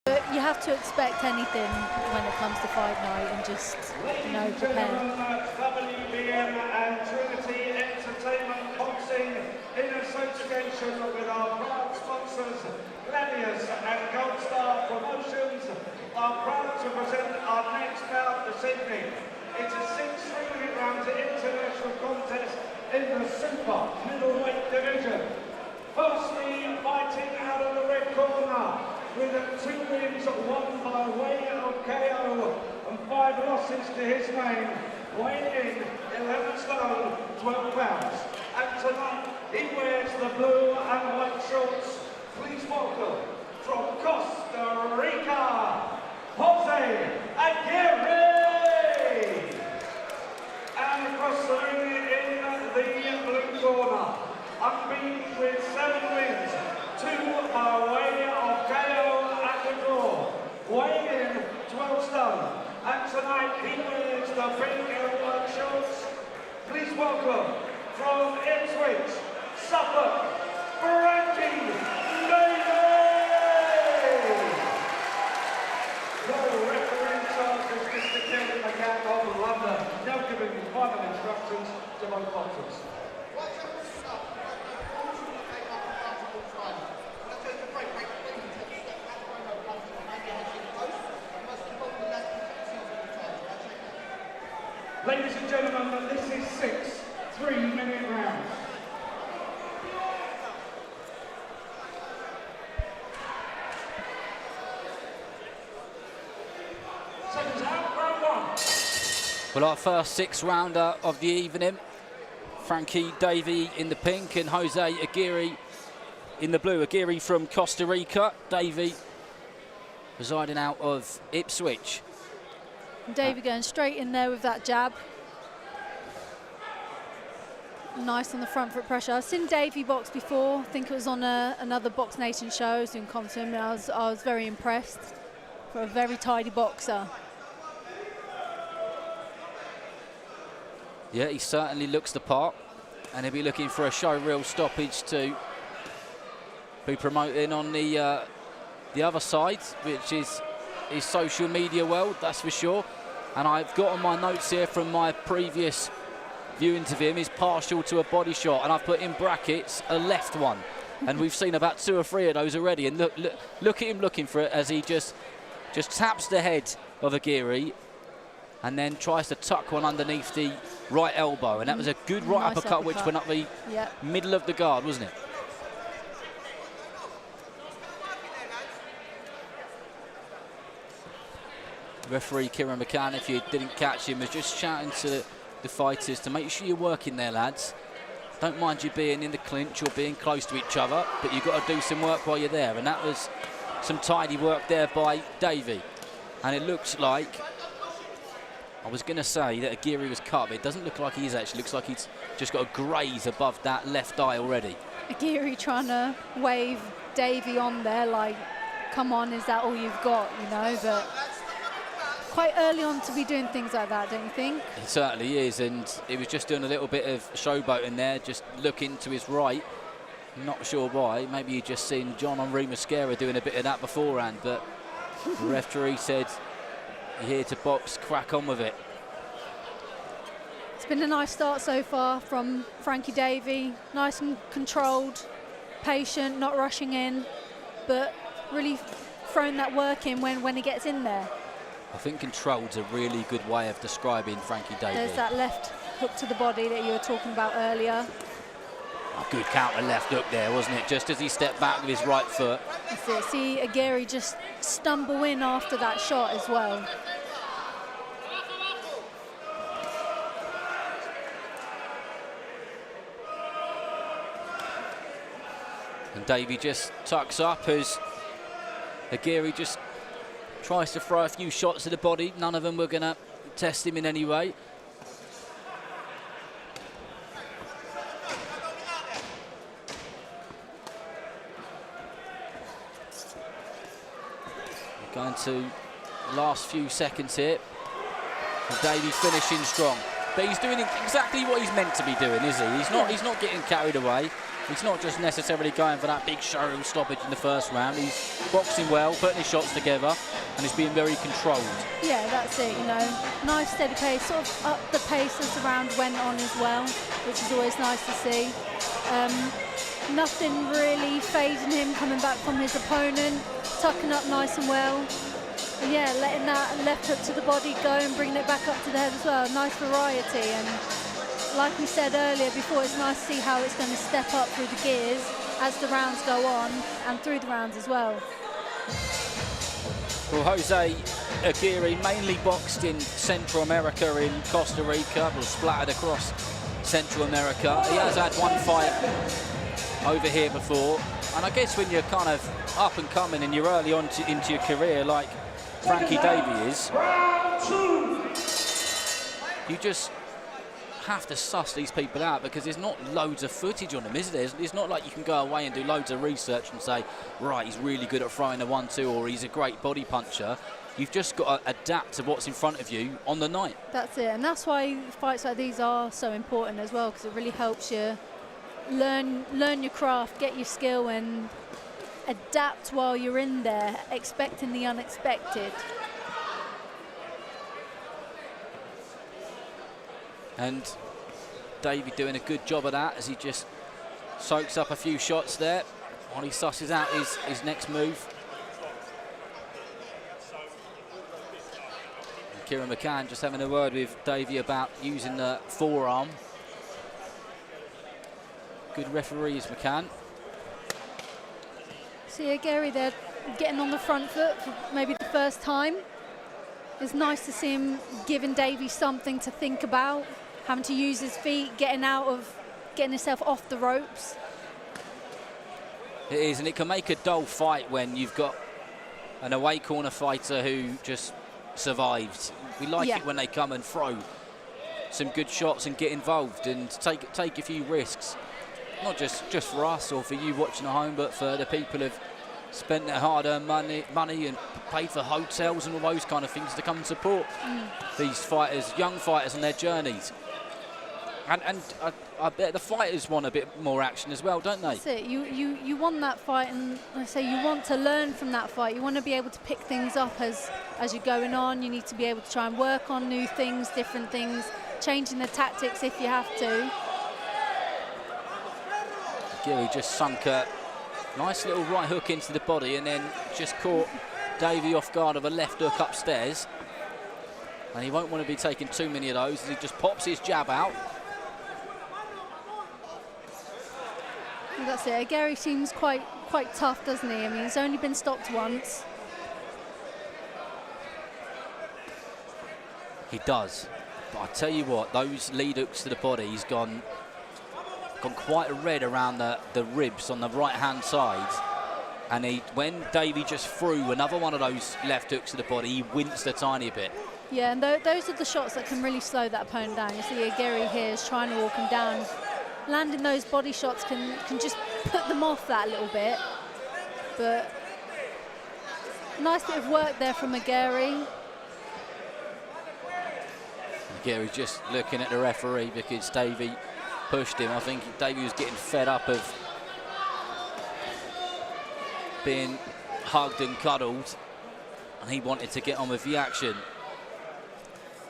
But you have to expect anything when it comes to fight night and just, prepare. WBM and Trinity Entertainment Boxing in association with our proud sponsors, Gladius and Gold Star Promotions, are proud to present our next bout this evening. It's a 6-3 round international contest in the super middleweight division. Firstly, fighting out of the red corner, with 2 wins, 1 by way of KO and 5 losses to his name, weighing in 11 stone, 12 pounds. And tonight, he wears the blue and white shorts. Please welcome, from Costa Rica, Jose Aguirre! And across the ring in the blue corner, unbeaten with 7 wins, 2 by way of KO at the draw, weighing in 12 stone. And tonight he wears the pink and white shorts. Please welcome, from Ipswich, Suffolk, Frankie Davey! The referee in charge is Mr. Kevin McCann of London, now giving final instructions to both boxers. Ladies and gentlemen, this is 6 3-minute rounds. Seconds out, round 1. Well, our first 6th rounder of the evening, Frankie Davey in the pink and Jose Aguirre in the blue. Aguirre from Costa Rica, Davey residing out of Ipswich. Davey going straight in there with that jab. Nice on the front foot pressure. I've seen Davey box before. I think it was on another Box Nation show. I was doing Compton. I was very impressed for a very tidy boxer. Yeah, he certainly looks the part, and he'll be looking for a show reel stoppage to be promoting on the other side, which is his social media world, that's for sure. And I've got on my notes here from my previous viewings of him, he's partial to a body shot, and I've put in brackets a left one. And we've seen about 2 or 3 of those already. And look at him looking for it as he just taps the head of Aguirre and then tries to tuck one underneath the right elbow. And that was a good right nice uppercut, which went up the middle of the guard, wasn't it? Referee Kieran McCann, if you didn't catch him, was just shouting to the fighters to make sure you're working there, lads. Don't mind you being in the clinch or being close to each other, but you've got to do some work while you're there. And that was some tidy work there by Davey. And it looks like, I was going to say that Aguirre was cut, but it doesn't look like he is actually. It looks like he's just got a graze above that left eye already. Aguirre trying to wave Davey on there like, come on, is that all you've got, but quite early on to be doing things like that, don't you think? He certainly is, and he was just doing a little bit of showboating there, just looking to his right. Not sure why. Maybe you'd just seen John Henri Mosquera doing a bit of that beforehand, but the referee said, you're here to box, crack on with it. It's been a nice start so far from Frankie Davey. Nice and controlled, patient, not rushing in, but really throwing that work in when he gets in there. I think controlled's a really good way of describing Frankie Davey. There's that left hook to the body that you were talking about earlier. A good counter left hook there, wasn't it? Just as he stepped back with his right foot. That's it. See Aguirre just stumble in after that shot as well. And Davey just tucks up as Aguirre just tries to throw a few shots to the body. None of them were going to test him in any way. We're going to the last few seconds here. And Davey finishing strong. But he's doing exactly what he's meant to be doing, is he? He's not getting carried away. He's not just necessarily going for that big showroom stoppage in the first round. He's boxing well, putting his shots together, and he's being very controlled. Yeah, that's it, you know. Nice steady pace, sort of up the pace as the round went on as well, which is always nice to see. Nothing really phasing him coming back from his opponent, tucking up nice and well. And yeah, letting that left hook to the body go and bringing it back up to the head as well. Nice variety, and like we said earlier before, it's nice to see how it's going to step up through the gears as the rounds go on and through the rounds as well. Well, Jose Aguirre mainly boxed in Central America, in Costa Rica, or splattered across Central America. He has had one fight over here before, and I guess when you're kind of up and coming and you're early on into your career like Frankie Davey is, you just have to suss these people out, because there's not loads of footage on them, is there? It's not like you can go away and do loads of research and say, right, he's really good at throwing a 1-2, or he's a great body puncher. You've just got to adapt to what's in front of you on the night. That's it, and that's why fights like these are so important as well, because it really helps you learn your craft, get your skill, and adapt while you're in there, expecting the unexpected. And Davey doing a good job of that as he just soaks up a few shots there while he susses out his next move. And Kieran McCann just having a word with Davey about using the forearm. Good referees, McCann. See Aguirre there getting on the front foot for maybe the first time. It's nice to see him giving Davey something to think about, having to use his feet, getting himself off the ropes. It is, and it can make a dull fight when you've got an away corner fighter who just survives. We like it when they come and throw some good shots and get involved and take a few risks. Not just for us or for you watching at home, but for the people who've spent their hard-earned money and paid for hotels and all those kind of things to come and support these fighters, young fighters on their journeys. And I bet the fighters want a bit more action as well, don't they? That's it. You want that fight, and I say you want to learn from that fight. You want to be able to pick things up as you're going on. You need to be able to try and work on new things, different things, changing the tactics if you have to. Aguirre just sunk a nice little right hook into the body and then just caught Davey off guard of a left hook upstairs. And he won't want to be taking too many of those as he just pops his jab out. And that's it. Aguirre seems quite tough, doesn't he? I mean, he's only been stopped once. He does. But I tell you what, those lead hooks to the body, he's gone quite red around the ribs on the right-hand side. And when Davey just threw another one of those left hooks to the body, he winced a tiny bit. Yeah, and those are the shots that can really slow that opponent down. You see Aguirre here is trying to walk him down. Landing those body shots can just put them off that a little bit. But nice bit of work there from Aguirre. Aguirre just looking at the referee because Davey pushed him. I think Davey was getting fed up of being hugged and cuddled, and he wanted to get on with the action.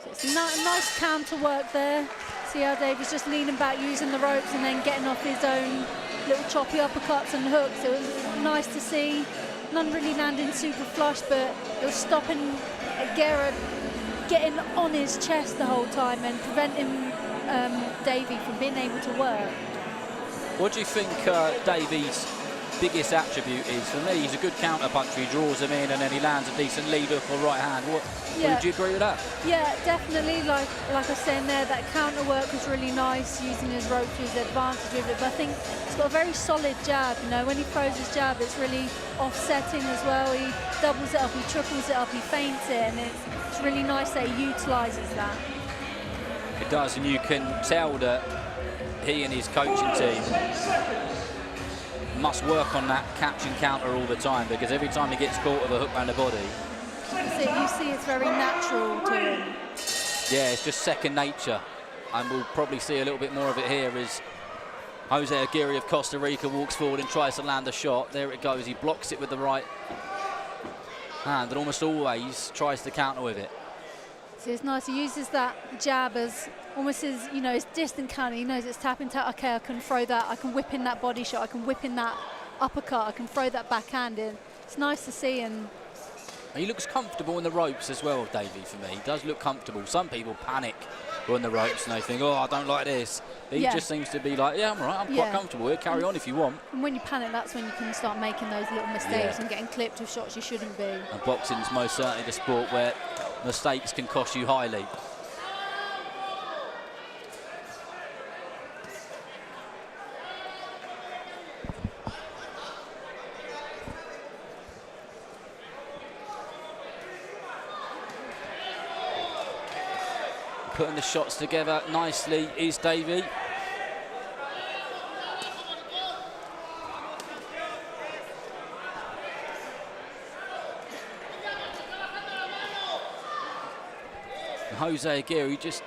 So it's a nice counter work there. See how Davey's just leaning back, using the ropes, and then getting off his own little choppy uppercuts and hooks. It was nice to see. None really landing super flush, but it was stopping Aguirre getting on his chest the whole time and preventing Davey from being able to work. What do you think Davey's biggest attribute is? For me, he's a good counter puncher. He draws him in and then he lands a decent lead hook or right hand. Would you agree with that? Yeah, definitely. Like I was saying there, that counter work was really nice, using his rope to his advantage with it. But I think he's got a very solid jab. You know, when he throws his jab, it's really offsetting as well. He doubles it up, he triples it up, he feints it, and it's really nice that he utilises that. It does, and you can tell that he and his coaching team must work on that catch and counter all the time, because every time he gets caught with a hook around the body, you see it's very natural to him. Yeah, it's just second nature, and we'll probably see a little bit more of it here as Jose Aguirre of Costa Rica walks forward and tries to land a shot. There it goes. He blocks it with the right hand and almost always tries to counter with it. So it's nice. He uses that jab as almost as, you know, his distant counter. He knows it's tapping to, okay, I can throw that, I can whip in that body shot, I can whip in that uppercut, I can throw that backhand in. It's nice to see. And he looks comfortable in the ropes as well, Davey, for me. He does look comfortable. Some people panic on the ropes and they think, oh, I don't like this. He just seems to be like, yeah, I'm all right, I'm quite comfortable here, carry on if you want. And when you panic, that's when you can start making those little mistakes and getting clipped with shots you shouldn't be. And boxing's most certainly the sport where mistakes can cost you highly. Putting the shots together nicely is Davey. Jose Aguirre just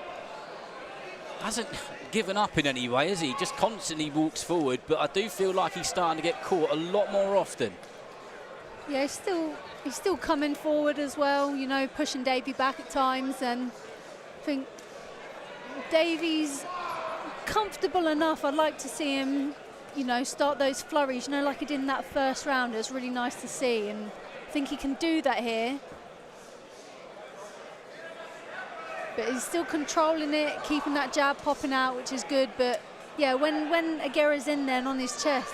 hasn't given up in any way, has he? Just constantly walks forward, but I do feel like he's starting to get caught a lot more often. Yeah, he's still coming forward as well, you know, pushing Davey back at times, and I think Davey's comfortable enough. I'd like to see him, you know, start those flurries, you know, like he did in that first round. It's really nice to see, and I think he can do that here. But he's still controlling it, keeping that jab popping out, which is good. But yeah, when Aguirre's in there and on his chest,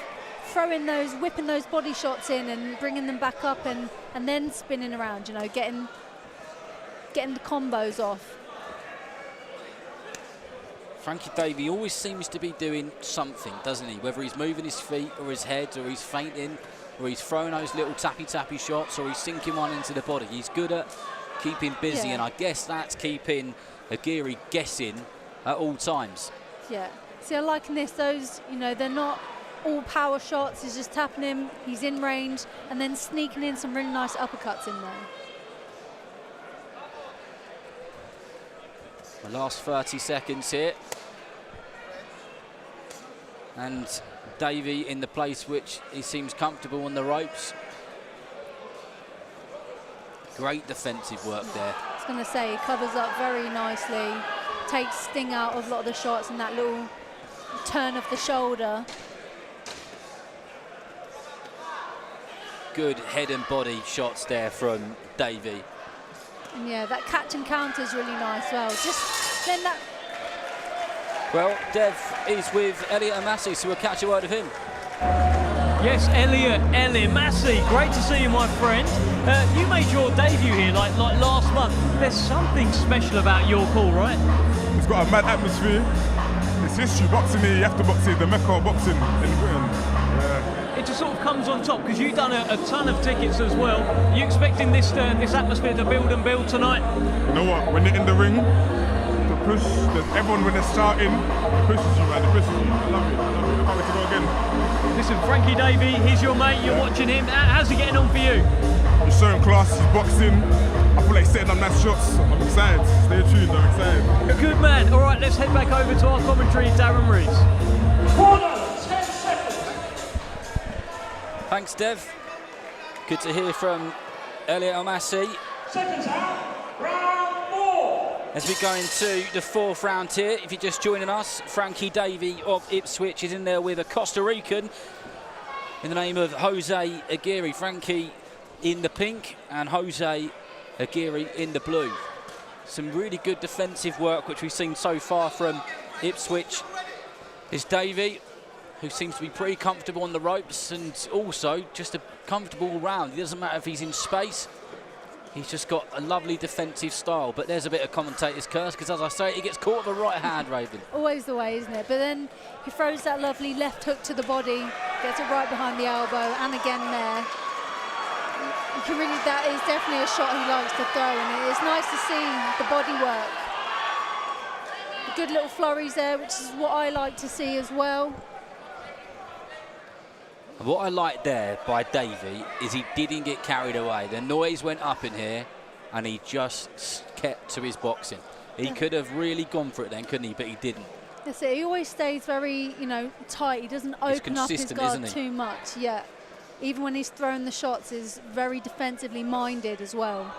whipping those body shots in and bringing them back up, and then spinning around, you know, getting the combos off. Frankie Davey always seems to be doing something, doesn't he? Whether he's moving his feet or his head, or he's feinting, or he's throwing those little tappy shots, or he's sinking one into the body. He's good at keeping busy, and I guess that's keeping Aguirre guessing at all times. Yeah. See, I like this. Those, you know, they're not all power shots. He's just tapping him. He's in range, and then sneaking in some really nice uppercuts in there. The last 30 seconds here. And Davey in the place which he seems comfortable on the ropes. Great defensive work there. I was going to say, he covers up very nicely, takes sting out of a lot of the shots, and that little turn of the shoulder. Good head and body shots there from Davey. And yeah, that catch and counter is really nice as well. Just then that. Well, Dev is with Elliot Amassi, so we'll catch a word of him. Yes, Elliot Massey, great to see you, my friend. You made your debut here like last month. There's something special about your call, right? It's got a mad atmosphere. It's history. Boxing here, you have to box here. The Mecca of boxing in Britain. It just sort of comes on top because you've done a ton of tickets as well. Are you expecting this atmosphere to build and build tonight? You know what? When you're in the ring, the push, everyone when they're starting, pushes you, man. It pushes you. I love it. I can't wait to go again. Listen, Frankie Davey, he's your mate. You're watching him. How's he getting on for you? He's showing class. He's boxing. I feel like he's setting up nice shots. I'm excited. Stay tuned. I'm excited. Good man. All right, let's head back over to our commentary, Darren Rees. Corner, 10 seconds. Thanks, Dev. Good to hear from Elliot Amassi. Seconds out, round 4. As we go into the 4th round here, if you're just joining us, Frankie Davey of Ipswich is in there with a Costa Rican in the name of Jose Aguirre. Frankie in the pink and Jose Aguirre in the blue. Some really good defensive work which we've seen so far from Ipswich. Is Davey, who seems to be pretty comfortable on the ropes and also just a comfortable round. It doesn't matter if he's in space. He's just got a lovely defensive style, but there's a bit of commentator's curse because, as I say, he gets caught with a right hand, Raven. Always the way, isn't it? But then he throws that lovely left hook to the body, gets it right behind the elbow, and again there. You can really, that is definitely a shot he likes to throw, and it's nice to see the body work. The good little flurries there, which is what I like to see as well. What I like there by Davey is he didn't get carried away. The noise went up in here and he just kept to his boxing. He could have really gone for it then, couldn't he? But he didn't. That's it. He always stays very, you know, tight. He doesn't open up his guard too much. Yeah. Even when he's throwing the shots, is very defensively minded as well.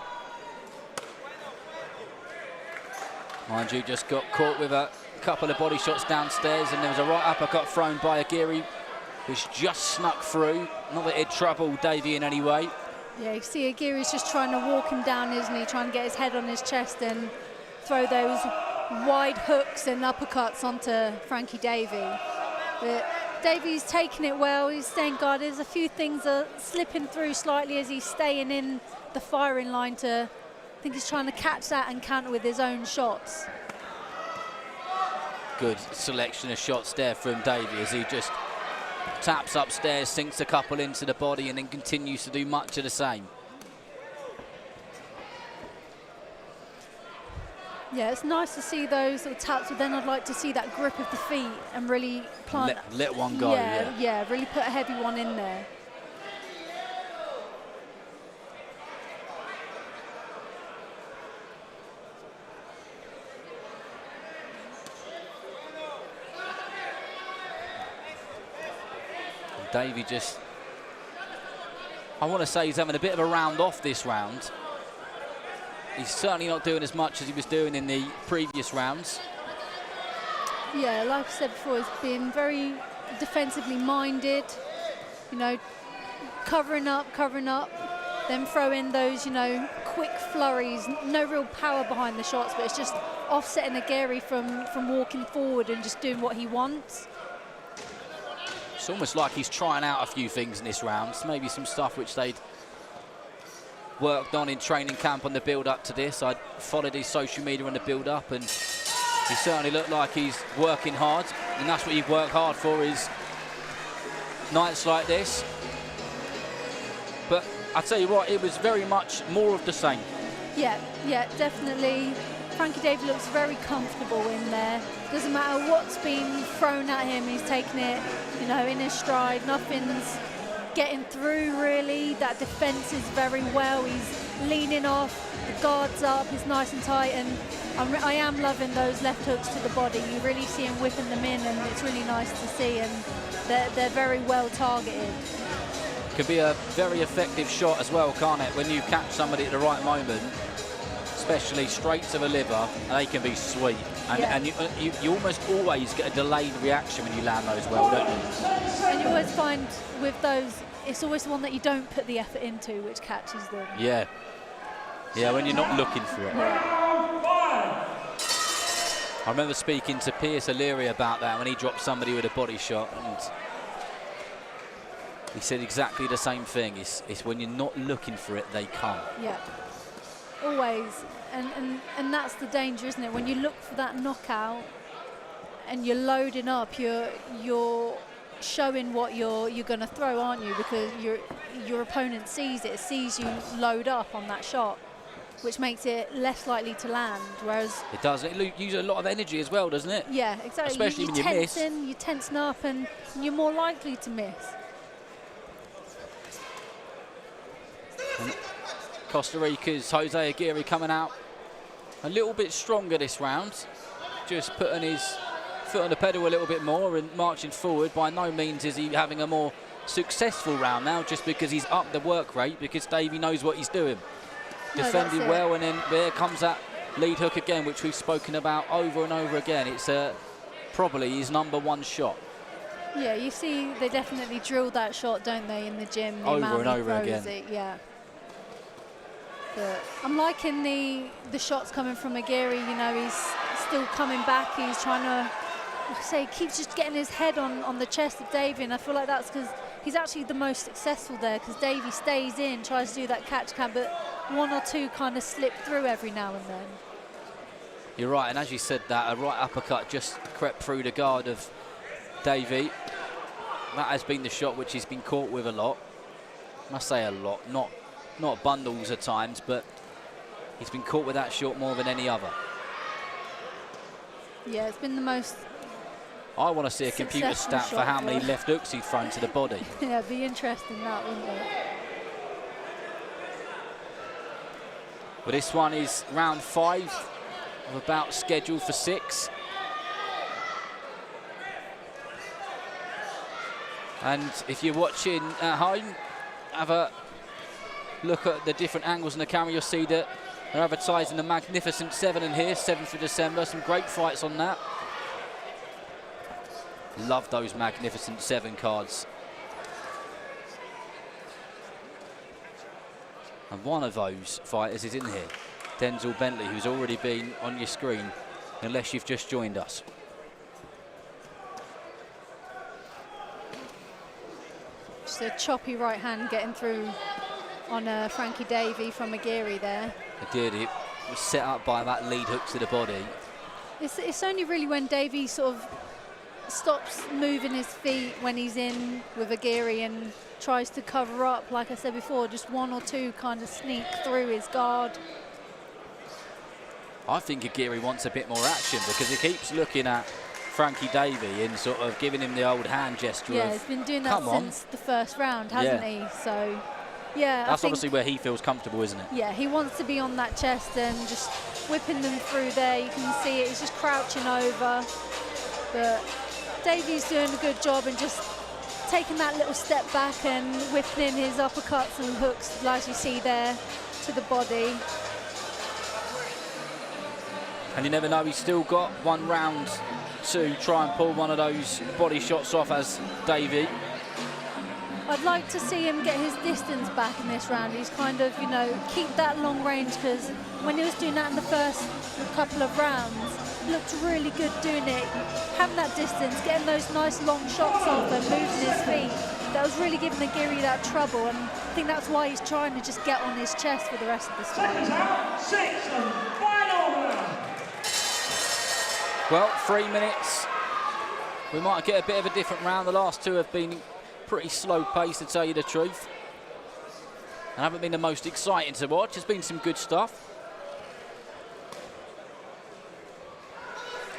Mind you, just got caught with a couple of body shots downstairs, and there was a right uppercut thrown by Aguirre, which just snuck through. Not that it troubled Davey in any way. Yeah, you see Aguirre's just trying to walk him down, isn't he? Trying to get his head on his chest and throw those wide hooks and uppercuts onto Frankie Davey. But Davey's taking it well. He's staying guarded. There's a few things are slipping through slightly as he's staying in the firing line to, I think he's trying to catch that and counter with his own shots. Good selection of shots there from Davey as he just taps upstairs, sinks a couple into the body, and then continues to do much of the same. Yeah, it's nice to see those little taps, but then I'd like to see that grip of the feet and really plant. Let one go, yeah, really put a heavy one in there. Davey just, I want to say he's having a bit of a round off this round. He's certainly not doing as much as he was doing in the previous rounds. Yeah, like I said before, he's been very defensively minded, you know, covering up, then throw in those, you know, quick flurries, no real power behind the shots, but it's just offsetting Aguirre from walking forward and just doing what he wants. It's almost like he's trying out a few things in this round, maybe some stuff which they'd worked on in training camp on the build-up to this. I followed his social media on the build-up, and he certainly looked like he's working hard, and that's what you work hard for, is nights like this. But I tell you what, it was very much more of the same. Yeah, definitely. Frankie Davey looks very comfortable in there. Doesn't matter what's been thrown at him, he's taking it, you know, in his stride. Nothing's getting through, really. That defense is very well. He's leaning off, the guard's up, he's nice and tight, and I am loving those left hooks to the body. You really see him whipping them in, and it's really nice to see, and they're very well targeted. Could be a very effective shot as well, can't it? When you catch somebody at the right moment, especially straight to the liver, they can be sweet. And, yeah. and you almost always get a delayed reaction when you land those well, don't you? And you always find with those, it's always the one that you don't put the effort into which catches them. Yeah. Yeah, when you're not looking for it. Yeah. I remember speaking to Pierce O'Leary about that when he dropped somebody with a body shot, and he said exactly the same thing. It's when you're not looking for it, they come. Yeah. Always, and that's the danger, isn't it? When you look for that knockout and you're loading up, you're showing what you're going to throw, aren't you? Because your opponent sees you load up on that shot, which makes it less likely to land. Whereas it does. It uses a lot of energy as well, doesn't it? Yeah, exactly. Especially when you miss. You're tensing up, and you're more likely to miss. Costa Rica's Jose Aguirre coming out a little bit stronger this round, just putting his foot on the pedal a little bit more and marching forward. By no means is he having a more successful round now, just because he's upped the work rate, because Davey knows what he's doing. Defending well, and then there comes that lead hook again, which we've spoken about over and over again. It's probably his #1 shot. Yeah, you see they definitely drill that shot, don't they, in the gym? The over and over again. Yeah. But I'm liking the shots coming from Aguirre. You know, he's still coming back. He's trying to, like I say, he keeps just getting his head on the chest of Davey, and I feel like that's because he's actually the most successful there, because Davey stays in, tries to do that catch can, but one or two kind of slip through every now and then. You're right, and as you said that, a right uppercut just crept through the guard of Davey. That has been the shot which he's been caught with a lot. I must say a lot, not bundles at times, but he's been caught with that shot more than any other. Yeah, it's been the most. I want to see a computer stat for how many left hooks he's thrown to the body. Yeah, it'd be interesting, that, wouldn't it? But this one is round 5 of about scheduled for 6. And if you're watching at home, have a look at the different angles on the camera. You'll see that they're advertising the Magnificent 7 in here, 7th of December. Some great fights on that. Love those Magnificent 7 cards. And one of those fighters is in here, Denzel Bentley, who's already been on your screen, unless you've just joined us. Just a choppy right hand getting through on Frankie Davey from Aguirre there. It did. It was set up by that lead hook to the body. It's only really when Davey sort of stops moving his feet when he's in with Aguirre and tries to cover up, like I said before, just one or two kind of sneak through his guard. I think Aguirre wants a bit more action because he keeps looking at Frankie Davey and sort of giving him the old hand gesture. Yeah, he's been doing that since the first round, hasn't he? So, yeah. That's obviously where he feels comfortable, isn't it? Yeah, he wants to be on that chest and just whipping them through there. You can see it, he's just crouching over. But Davey's doing a good job and just taking that little step back and whipping in his uppercuts and hooks, as you see there, to the body. And you never know, he's still got one round to try and pull one of those body shots off as Davey. I'd like to see him get his distance back in this round. He's kind of, you know, keep that long range, because when he was doing that in the first couple of rounds, he looked really good doing it. Having that distance, getting those nice long shots off and moving his feet. That was really giving Aguirre that trouble, and I think that's why he's trying to just get on his chest for the rest of this fight. Well, 3 minutes. We might get a bit of a different round. The last two have been pretty slow paced, to tell you the truth, and haven't been the most exciting to watch. There's been some good stuff.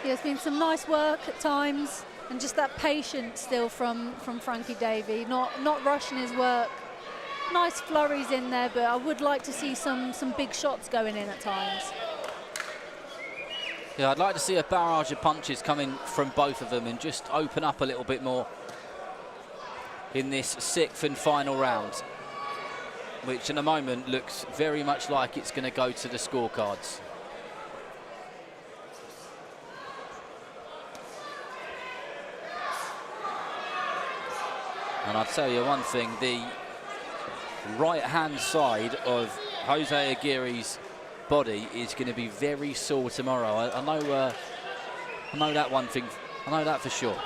Yeah, there's been some nice work at times, and just that patience still from Frankie Davey, not rushing his work. Nice flurries in there, but I would like to see some big shots going in at times. Yeah, I'd like to see a barrage of punches coming from both of them and just open up a little bit more in this 6th and final round, which in the moment looks very much like it's going to go to the scorecards. And I'll tell you one thing, the right-hand side of Jose Aguirre's body is going to be very sore tomorrow. I know that one thing. I know that for sure.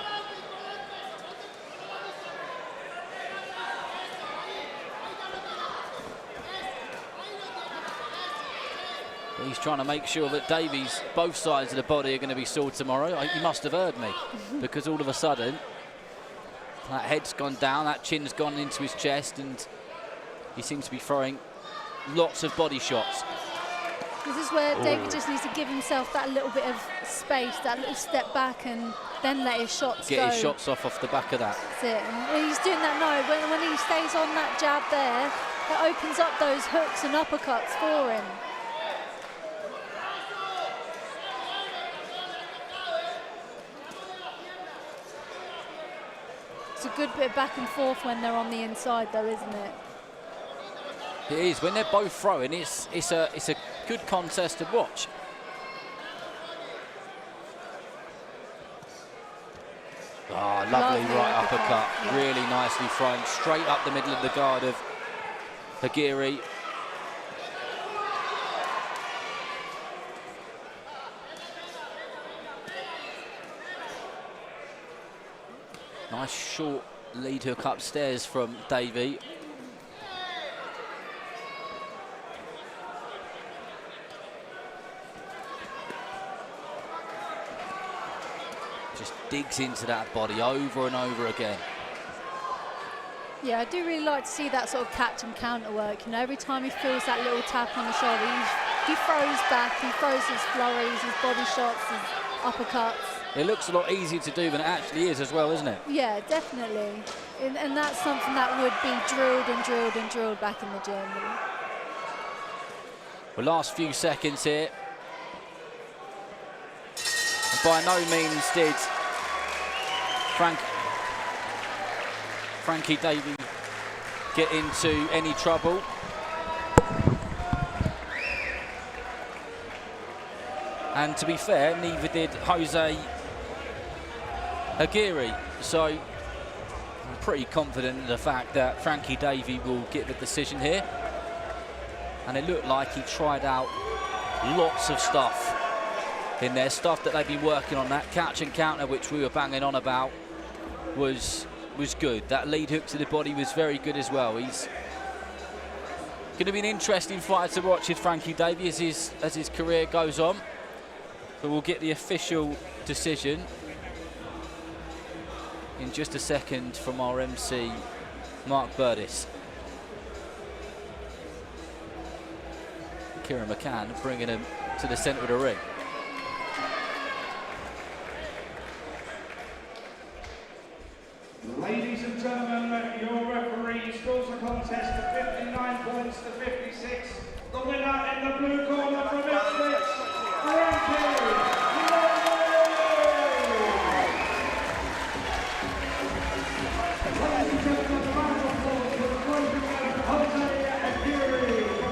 But he's trying to make sure that Davey's both sides of the body are going to be sore tomorrow. You must have heard me, because all of a sudden that head's gone down, that chin's gone into his chest, and he seems to be throwing lots of body shots. This is where Davey just needs to give himself that little bit of space, that little step back, and then let his shots go. Get his shots off the back of that. That's it. And he's doing that now. When he stays on that jab there, that opens up those hooks and uppercuts for him. It's a good bit of back and forth when they're on the inside, though, isn't it? It is. When they're both throwing, it's a good contest to watch. Oh, lovely right uppercut. Yeah. Really nicely thrown, straight up the middle of the guard of Aguirre. Nice short lead hook upstairs from Davey. Just digs into that body over and over again. Yeah, I do really like to see that sort of catch and counter work. You know, every time he feels that little tap on the shoulder, he throws back, he throws his flurries, his body shots, his uppercuts. It looks a lot easier to do than it actually is as well, isn't it? Yeah, definitely. And that's something that would be drilled and drilled and drilled back in the gym. The last few seconds here. And by no means did Frankie Davey get into any trouble. And to be fair, neither did Jose Aguirre. So I'm pretty confident in the fact that Frankie Davey will get the decision here. And it looked like he tried out lots of stuff in there, stuff that they've been working on. That catch and counter, which we were banging on about, was good. That lead hook to the body was very good as well. He's going to be an interesting fighter to watch with Frankie Davey as his career goes on. But we'll get the official decision in just a second from our MC, Mark Burdis. Kieran McCann bringing him to the centre of the ring. Ladies and gentlemen, your referee scores the contest to 59 points to 56. The winner in the blue corner from Ipswich, Frankie Davey.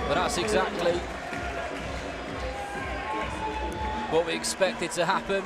But that's exactly what we expected to happen.